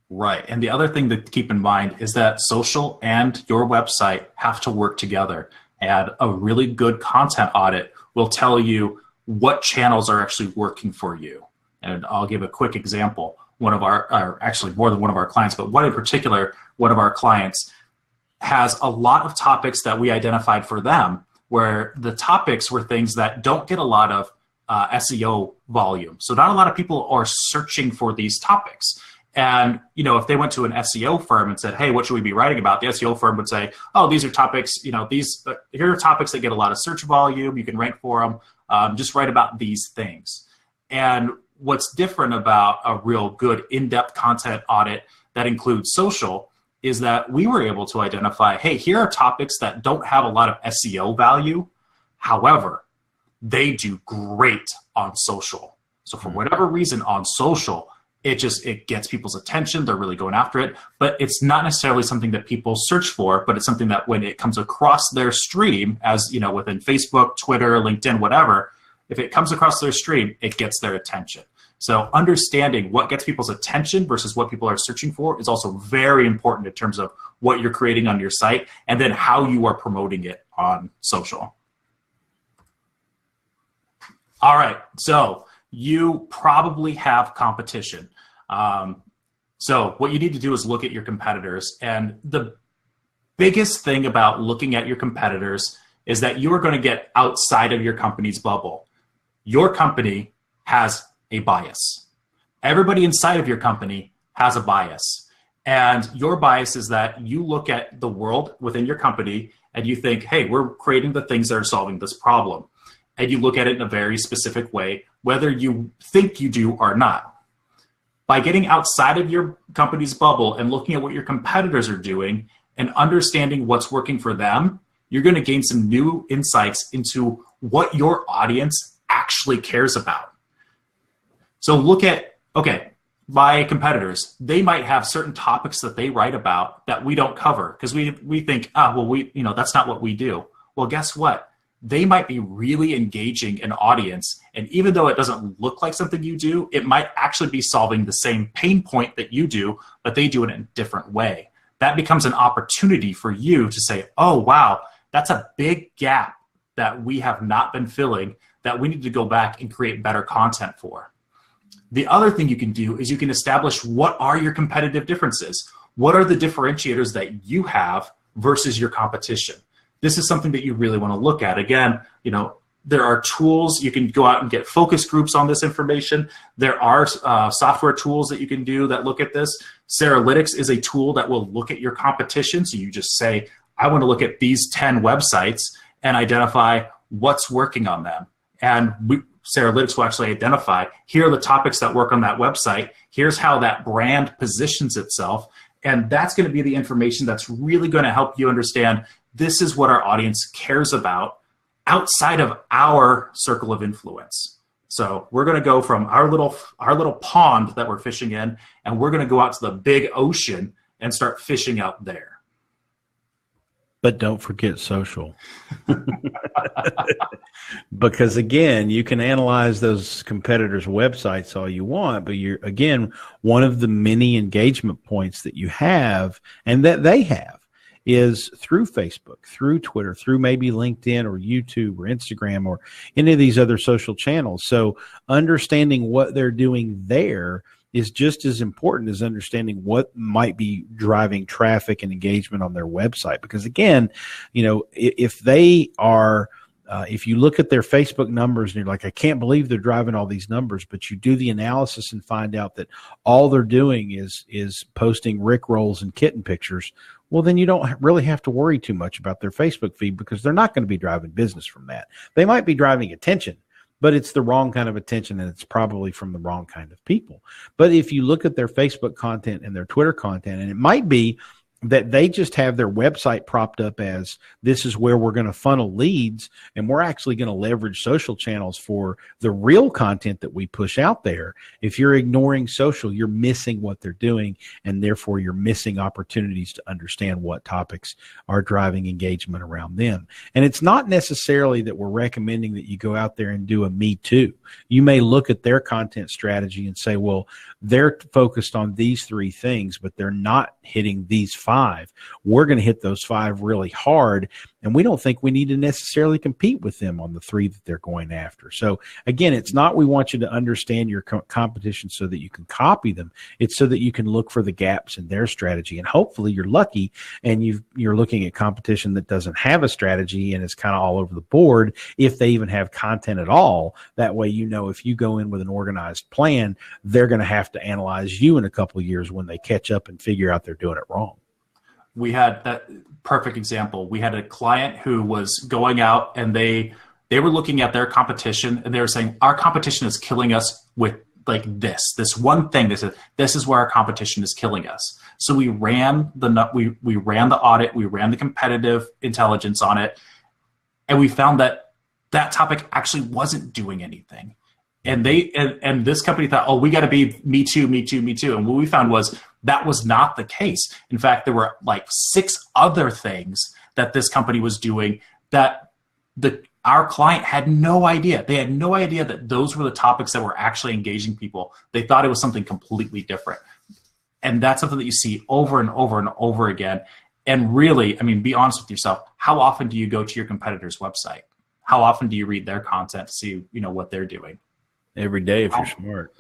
Right. And the other thing to keep in mind is that social and your website have to work together. And a really good content audit will tell you what channels are actually working for you. And I'll give a quick example. One of our, actually more than one of our clients, but one in particular, one of our clients has a lot of topics that we identified for them, where the topics were things that don't get a lot of SEO volume. So not a lot of people are searching for these topics. And, you know, if they went to an SEO firm and said, hey, what should we be writing about? The SEO firm would say, oh, these are topics, you know, here are topics that get a lot of search volume. You can rank for them. Just write about these things. And what's different about a real good in-depth content audit that includes social is that we were able to identify, hey, here are topics that don't have a lot of SEO value. However, they do great on social. So for whatever reason on social, it gets people's attention. They're really going after it, but it's not necessarily something that people search for, but it's something that when it comes across their stream, as you know, within Facebook, Twitter, LinkedIn, whatever, if it comes across their stream, it gets their attention. So understanding what gets people's attention versus what people are searching for is also very important in terms of what you're creating on your site and then how you are promoting it on social. All right, so you probably have competition. So what you need to do is look at your competitors. And the biggest thing about looking at your competitors is that you are going to get outside of your company's bubble. Your company has a bias. Everybody inside of your company has a bias. And your bias is that you look at the world within your company and you think, hey, we're creating the things that are solving this problem. And you look at it in a very specific way, whether you think you do or not. By getting outside of your company's bubble and looking at what your competitors are doing and understanding what's working for them, you're going to gain some new insights into what your audience actually cares about. So look at, okay, my competitors, they might have certain topics that they write about that we don't cover because we think, that's not what we do. Well, guess what? They might be really engaging an audience. And even though it doesn't look like something you do, it might actually be solving the same pain point that you do, but they do it in a different way. That becomes an opportunity for you to say, oh, wow, that's a big gap that we have not been filling that we need to go back and create better content for. The other thing you can do is you can establish what are your competitive differences. What are the differentiators that you have versus your competition? This is something that you really want to look at. Again, you know, there are tools. You can go out and get focus groups on this information. There are software tools that you can do that look at this. Ceralytics is a tool that will look at your competition. So you just say, I want to look at these 10 websites and identify what's working on them. And Ceralytics will actually identify, here are the topics that work on that website. Here's how that brand positions itself. And that's going to be the information that's really going to help you understand this is what our audience cares about outside of our circle of influence. So we're going to go from our little pond that we're fishing in, and we're going to go out to the big ocean and start fishing out there. But don't forget social. Because again, you can analyze those competitors' websites all you want, but you're, again, one of the many engagement points that you have and that they have is through Facebook, through Twitter, through maybe LinkedIn or YouTube or Instagram or any of these other social channels. So understanding what they're doing there is just as important as understanding what might be driving traffic and engagement on their website. Because again, you know, if they are, if you look at their Facebook numbers and you're like, I can't believe they're driving all these numbers, but you do the analysis and find out that all they're doing is posting Rickrolls and kitten pictures, well, then you don't really have to worry too much about their Facebook feed because they're not going to be driving business from that. They might be driving attention, but it's the wrong kind of attention and it's probably from the wrong kind of people. But if you look at their Facebook content and their Twitter content, and it might be that they just have their website propped up as this is where we're going to funnel leads, and we're actually going to leverage social channels for the real content that we push out there. If you're ignoring social, you're missing what they're doing, and therefore you're missing opportunities to understand what topics are driving engagement around them. And it's not necessarily that we're recommending that you go out there and do a me too. You may look at their content strategy and say, well, they're focused on these 3 things, but they're not hitting these 5. We're going to hit those 5 really hard, and we don't think we need to necessarily compete with them on the 3 that they're going after. So again, it's not we want you to understand your competition so that you can copy them. It's so that you can look for the gaps in their strategy, and hopefully you're lucky and you're looking at competition that doesn't have a strategy and is kind of all over the board, if they even have content at all. That way, you know, if you go in with an organized plan, they're going to have to analyze you in a couple of years when they catch up and figure out they're doing it wrong. We had that perfect example. We had a client who was going out and they were looking at their competition, and they were saying, our competition is killing us with like this one thing. They said, this is where our competition is killing us. So we ran we ran the audit, we ran the competitive intelligence on it, and we found that that topic actually wasn't doing anything. And and this company thought, oh, we got to be me too, me too, me too. And what we found was that was not the case. In fact, there were like 6 other things that this company was doing that our client had no idea. They had no idea that those were the topics that were actually engaging people. They thought it was something completely different. And that's something that you see over and over and over again. And really, I mean, be honest with yourself. How often do you go to your competitor's website? How often do you read their content to see, you know, what they're doing? Every day if you're smart.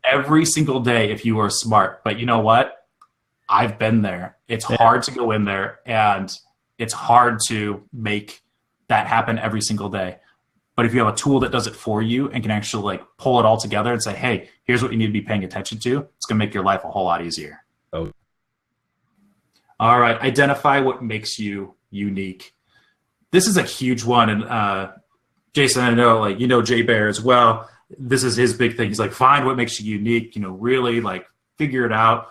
every single day if you are smart. But you know what? I've been there. It's hard to go in there, and it's hard to make that happen every single day. But if you have a tool that does it for you and can actually like pull it all together and say, hey, here's what you need to be paying attention to, it's going to make your life a whole lot easier. Oh. All right. Identify what makes you unique. This is a huge one. And Jason, I know, like, you know, Jay Bear as well. This is his big thing. He's like, find what makes you unique, you know, really like figure it out.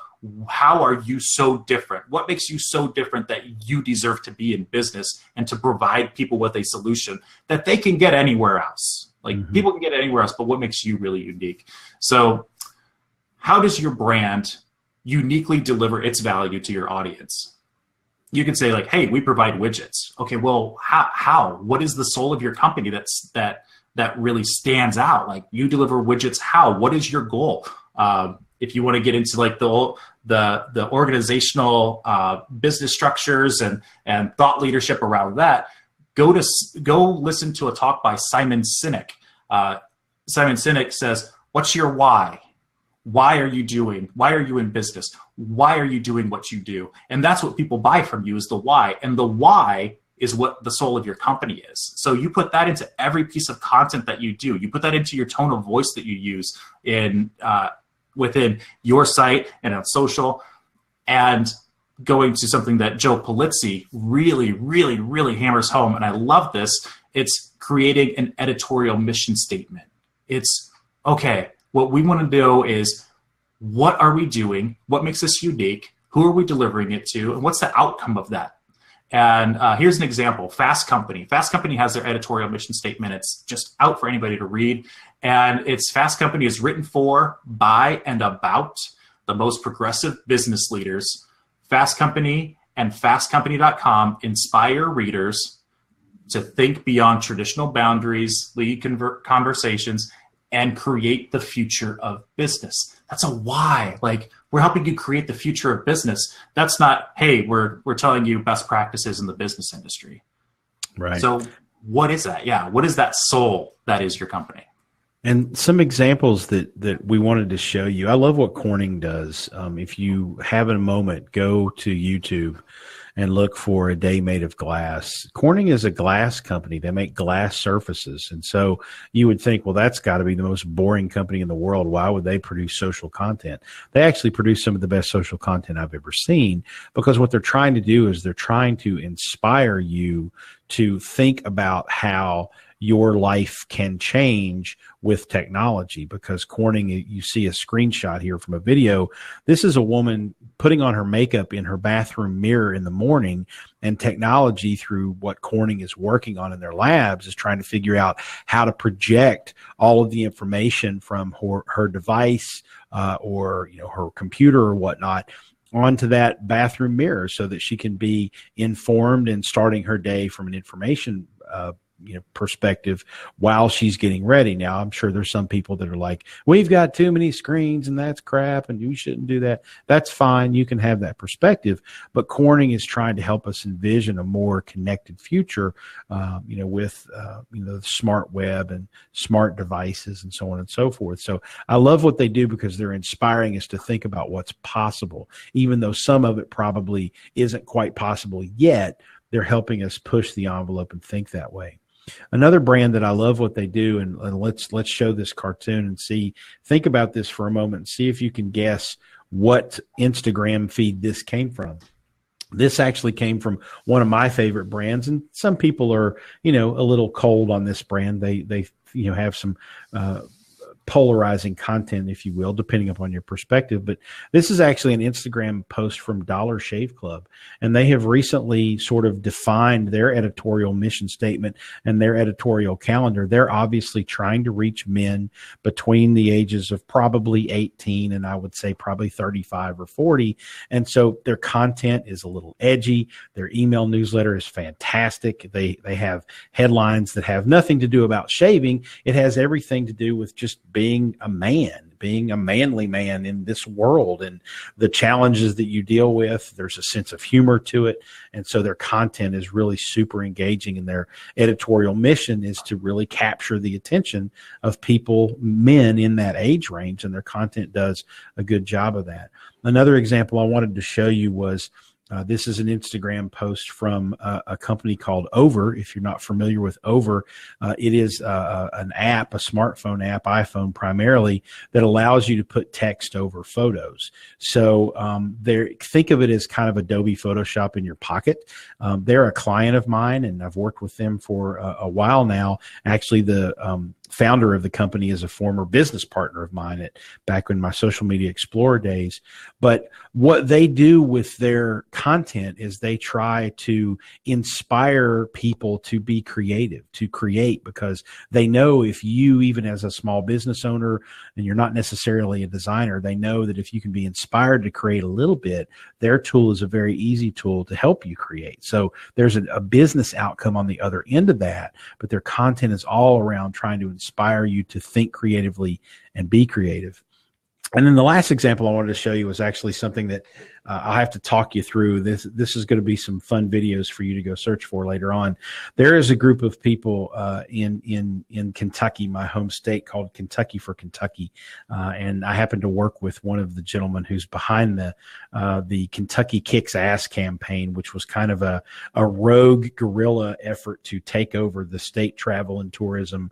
How are you so different? What makes you so different that you deserve to be in business and to provide people with a solution that they can get anywhere else? Like people can get anywhere else, but what makes you really unique? So how does your brand uniquely deliver its value to your audience? You can say like, hey, we provide widgets. Okay, well, how? What is the soul of your company that really stands out? Like, you deliver widgets. How? What is your goal? If you want to get into like the organizational business structures and thought leadership around that, go listen to a talk by Simon Sinek. Simon Sinek says, "What's your why? Why are you in business? Why are you doing what you do?" And that's what people buy from you, is the why. And the why is what the soul of your company is. So you put that into every piece of content that you do. You put that into your tone of voice that you use in within your site and on social. And going to something that Joe Polizzi really, really, really hammers home, and I love this, it's creating an editorial mission statement. It's, okay, what we want to do is, what are we doing? What makes us unique? Who are we delivering it to? And what's the outcome of that? And here's an example. Fast Company. Fast Company has their editorial mission statement. It's just out for anybody to read. And it's Fast Company is written for, by, and about the most progressive business leaders. Fast Company and fastcompany.com inspire readers to think beyond traditional boundaries, lead conversations, and create the future of business. That's a why. Like, we're helping you create the future of business. That's not, hey, we're telling you best practices in the business industry. Right. So what is that? Yeah. What is that soul that is your company? And some examples that we wanted to show you. I love what Corning does. If you have a moment, go to YouTube and look for A Day Made of Glass. Corning is a glass company. They make glass surfaces. And so you would think, well, that's got to be the most boring company in the world. Why would they produce social content? They actually produce some of the best social content I've ever seen, because what they're trying to do is they're trying to inspire you to think about how your life can change with technology. Because Corning, you see a screenshot here from a video. This is a woman putting on her makeup in her bathroom mirror in the morning, and technology, through what Corning is working on in their labs, is trying to figure out how to project all of the information from her device or her computer or whatnot onto that bathroom mirror, so that she can be informed and starting her day from an information perspective while she's getting ready. Now, I'm sure there's some people that are like, we've got too many screens and that's crap and you shouldn't do that. That's fine. You can have that perspective. But Corning is trying to help us envision a more connected future, with the smart web and smart devices and so on and so forth. So I love what they do, because they're inspiring us to think about what's possible, even though some of it probably isn't quite possible yet. They're helping us push the envelope and think that way. Another brand that I love what they do, and let's show this cartoon and think about this for a moment and see if you can guess what Instagram feed this came from. This actually came from one of my favorite brands, and some people are, a little cold on this brand. They have some polarizing content, if you will, depending upon your perspective. But this is actually an Instagram post from Dollar Shave Club, and they have recently sort of defined their editorial mission statement and their editorial calendar. They're obviously trying to reach men between the ages of probably 18 and I would say probably 35 or 40. And so their content is a little edgy. Their email newsletter is fantastic. They have headlines that have nothing to do about shaving. It has everything to do with just being a man, being a manly man in this world, and the challenges that you deal with. There's a sense of humor to it. And so their content is really super engaging, and their editorial mission is to really capture the attention of people, men in that age range, and their content does a good job of that. Another example I wanted to show you was this is an Instagram post from a company called Over. If you're not familiar with Over, it is an app, a smartphone app, iPhone primarily, that allows you to put text over photos. So think of it as kind of Adobe Photoshop in your pocket. They're a client of mine, and I've worked with them for a while now. Actually, the founder of the company is a former business partner of mine back in my Social Media Explorer days. But what they do with their content is they try to inspire people to be creative, to create, because they know if you, even as a small business owner, and you're not necessarily a designer, they know that if you can be inspired to create a little bit, their tool is a very easy tool to help you create. So there's a business outcome on the other end of that, but their content is all around trying to inspire you to think creatively and be creative. And then the last example I wanted to show you was actually something that I'll have to talk you through. This is going to be some fun videos for you to go search for later on. There is a group of people in Kentucky, my home state, called Kentucky for Kentucky, and I happen to work with one of the gentlemen who's behind the Kentucky Kicks Ass campaign, which was kind of a rogue guerrilla effort to take over the state travel and tourism,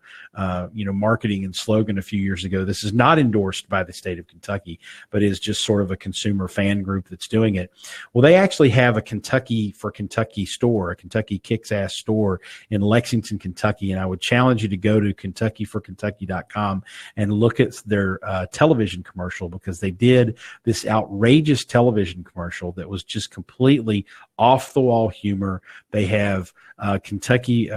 marketing and slogan a few years ago. This is not endorsed by the state of Kentucky, but is just sort of a consumer fan group that's doing it. Well, they actually have a Kentucky for Kentucky store, a Kentucky Kicks Ass store in Lexington, Kentucky. And I would challenge you to go to KentuckyForKentucky.com and look at their television commercial, because they did this outrageous television commercial that was just completely off the wall humor. They have Kentucky,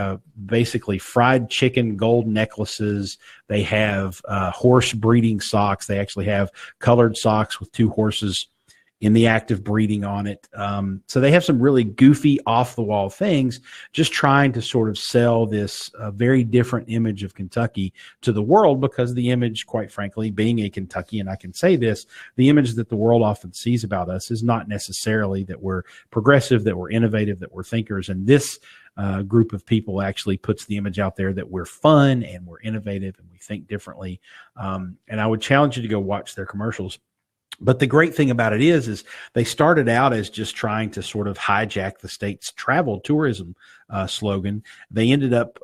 basically fried chicken gold necklaces. They have horse breeding socks. They actually have colored socks with two horses in the act of breeding on it. So they have some really goofy, off-the-wall things, just trying to sort of sell this very different image of Kentucky to the world, because the image, quite frankly, being a Kentuckian, I can say this, the image that the world often sees about us is not necessarily that we're progressive, that we're innovative, that we're thinkers. And this group of people actually puts the image out there that we're fun and we're innovative and we think differently. And I would challenge you to go watch their commercials. But the great thing about it is they started out as just trying to sort of hijack the state's travel tourism slogan. They ended up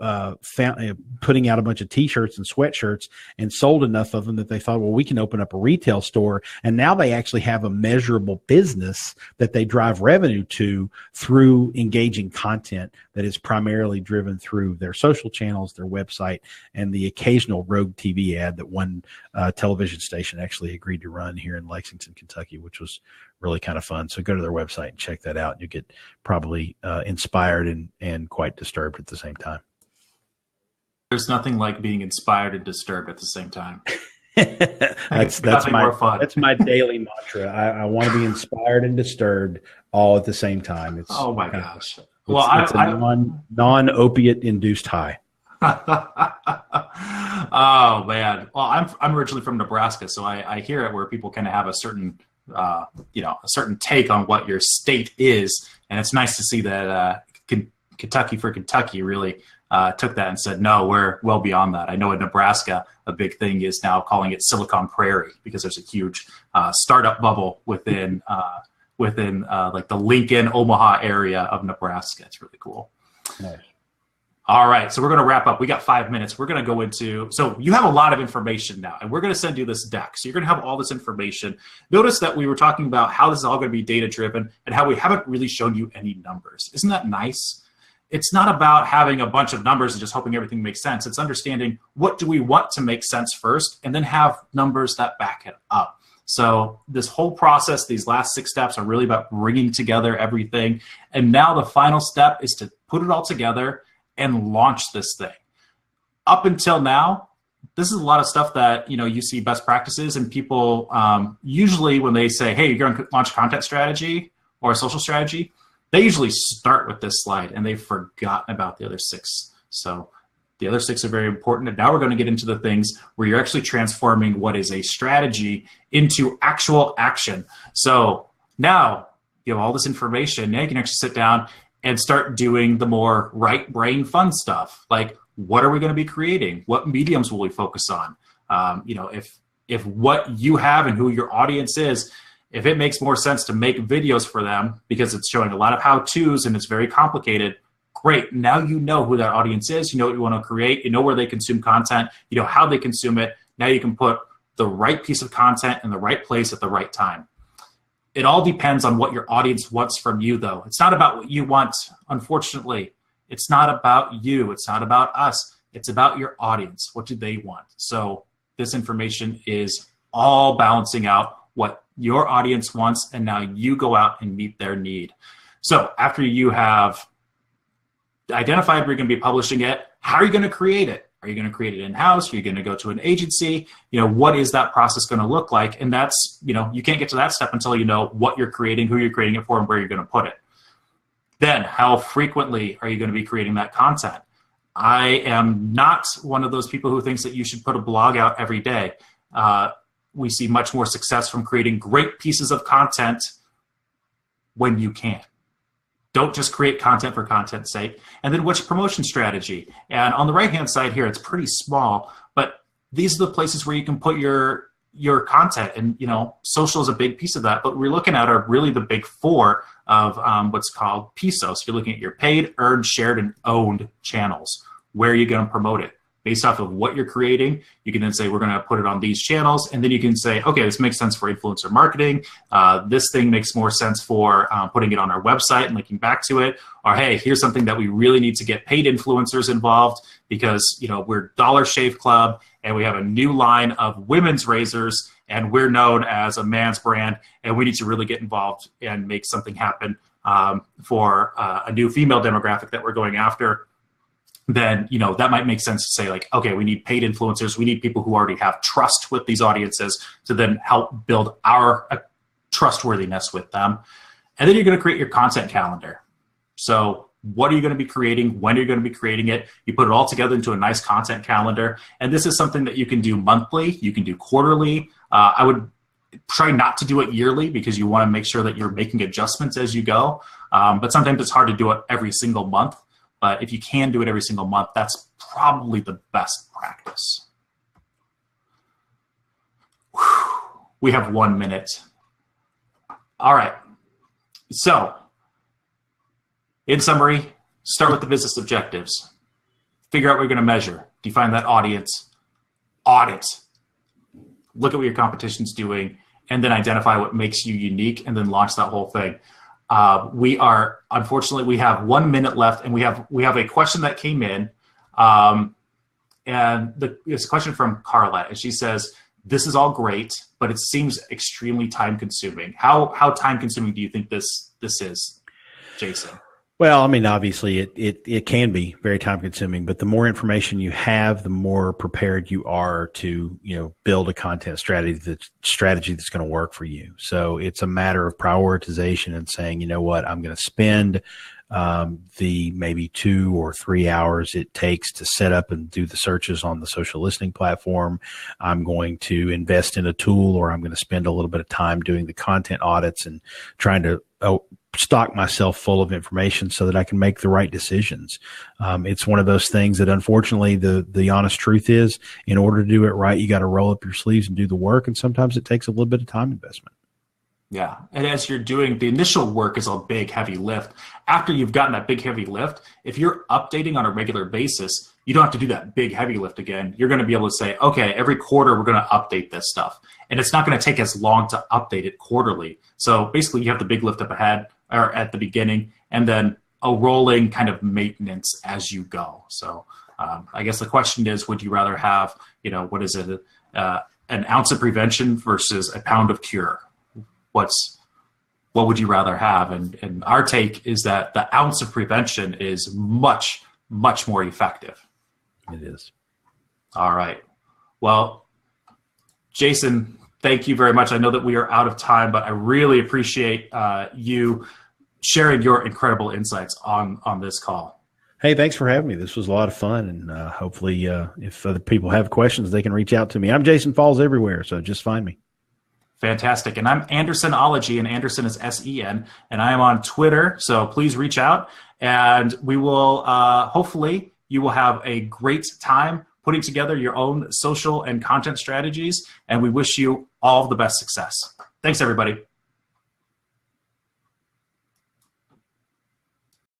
putting out a bunch of T-shirts and sweatshirts and sold enough of them that they thought, well, we can open up a retail store. And now they actually have a measurable business that they drive revenue to through engaging content that is primarily driven through their social channels, their website, and the occasional rogue TV ad that one television station actually agreed to run here in Lexington, Kentucky, which was really kind of fun. So go to their website and check that out. You get probably inspired and quite disturbed at the same time. There's nothing like being inspired and disturbed at the same time. that's my daily mantra. I want to be inspired and disturbed all at the same time. It's oh my gosh. It's a non-opiate induced high. Oh man. Well, I'm originally from Nebraska, so I hear it where people kind of have a certain a certain take on what your state is, and it's nice to see that Kentucky for Kentucky really took that and said, no, we're well beyond that. I know in Nebraska, a big thing is now calling it Silicon Prairie because there's a huge startup bubble within like the Lincoln, Omaha area of Nebraska. It's really cool. Nice. All right, so we're going to wrap up. We got 5 minutes. We're going to go into, so you have a lot of information now, and we're going to send you this deck. So you're going to have all this information. Notice that we were talking about how this is all going to be data-driven and how we haven't really shown you any numbers. Isn't that nice? It's not about having a bunch of numbers and just hoping everything makes sense. It's understanding what do we want to make sense first, and then have numbers that back it up. So this whole process, these last 6 steps are really about bringing together everything. And now the final step is to put it all together and launch this thing. Up until now, this is a lot of stuff that you see best practices, and people usually when they say, hey, you're going to launch content strategy or a social strategy, they usually start with this slide and they've forgotten about the other 6. So the other 6 are very important. And now we're going to get into the things where you're actually transforming what is a strategy into actual action. So now you have all this information. Now you can actually sit down and start doing the more right brain fun stuff. Like, what are we going to be creating? What mediums will we focus on? If what you have and who your audience is, if it makes more sense to make videos for them because it's showing a lot of how-tos and it's very complicated, great. Now you know who that audience is. You know what you want to create. You know where they consume content. You know how they consume it. Now you can put the right piece of content in the right place at the right time. It all depends on what your audience wants from you, though. It's not about what you want, unfortunately. It's not about you. It's not about us. It's about your audience. What do they want? So this information is all balancing out what your audience wants, and now you go out and meet their need. So after you have identified where you're going to be publishing it, how are you going to create it? Are you going to create it in-house? Are you going to go to an agency? What is that process going to look like? And that's, you can't get to that step until you know what you're creating, who you're creating it for, and where you're going to put it. Then, how frequently are you going to be creating that content? I am not one of those people who thinks that you should put a blog out every day. We see much more success from creating great pieces of content when you can. Don't just create content for content's sake. And then what's your promotion strategy? And on the right-hand side here, it's pretty small, but these are the places where you can put your content. And, social is a big piece of that. But we're looking at are really the big 4 of what's called PSOS. You're looking at your paid, earned, shared, and owned channels. Where are you going to promote it? Based off of what you're creating, you can then say, we're going to put it on these channels. And then you can say, okay, this makes sense for influencer marketing. This thing makes more sense for putting it on our website and linking back to it. Or, hey, here's something that we really need to get paid influencers involved because, we're Dollar Shave Club and we have a new line of women's razors and we're known as a man's brand. And we need to really get involved and make something happen for a new female demographic that we're going after. Then, that might make sense to say like, okay, we need paid influencers. We need people who already have trust with these audiences to then help build our trustworthiness with them. And then you're going to create your content calendar. So what are you going to be creating? When are you going to be creating it? You put it all together into a nice content calendar. And this is something that you can do monthly. You can do quarterly. I would try not to do it yearly because you want to make sure that you're making adjustments as you go. But sometimes it's hard to do it every single month. But if you can do it every single month, that's probably the best practice. Whew. We have 1 minute. All right. So, in summary, Start with the business objectives. Figure out what you're going to measure. Define that audience. Audit. Look at what your competition's doing, and then identify what makes you unique, and then launch that whole thing. Unfortunately, we have 1 minute left, and we have a question that came in, and it's a question from Carla, and she says, "This is all great, but it seems extremely time consuming. How time consuming do you think this is, Jason?" Well, I mean, obviously it can be very time consuming, but the more information you have, the more prepared you are to, build a content strategy that's going to work for you. So it's a matter of prioritization and saying, you know what, I'm going to spend the maybe 2 or 3 hours it takes to set up and do the searches on the social listening platform. I'm going to invest in a tool, or I'm going to spend a little bit of time doing the content audits and trying to stock myself full of information so that I can make the right decisions. It's one of those things that, unfortunately, the honest truth is, in order to do it right, you got to roll up your sleeves and do the work. And sometimes it takes a little bit of time investment. Yeah. And as you're doing, the initial work is a big, heavy lift. After you've gotten that big, heavy lift, if you're updating on a regular basis, you don't have to do that big, heavy lift again. You're going to be able to say, okay, every quarter we're going to update this stuff. And it's not going to take as long to update it quarterly. So basically you have the big lift up ahead or at the beginning, and then a rolling kind of maintenance as you go. So I guess the question is, would you rather have, what is it, an ounce of prevention versus a pound of cure? What would you rather have? And our take is that the ounce of prevention is much, much more effective. It is. All right. Well, Jason, thank you very much. I know that we are out of time, but I really appreciate you sharing your incredible insights on this call. Hey, thanks for having me. This was a lot of fun, and hopefully if other people have questions, they can reach out to me. I'm Jason Falls everywhere, so just find me. Fantastic. And I'm Andersenology, and Andersen is S-E-N, and I am on Twitter, so please reach out, and we will hopefully you will have a great time putting together your own social and content strategies, and we wish you all the best success. Thanks, everybody.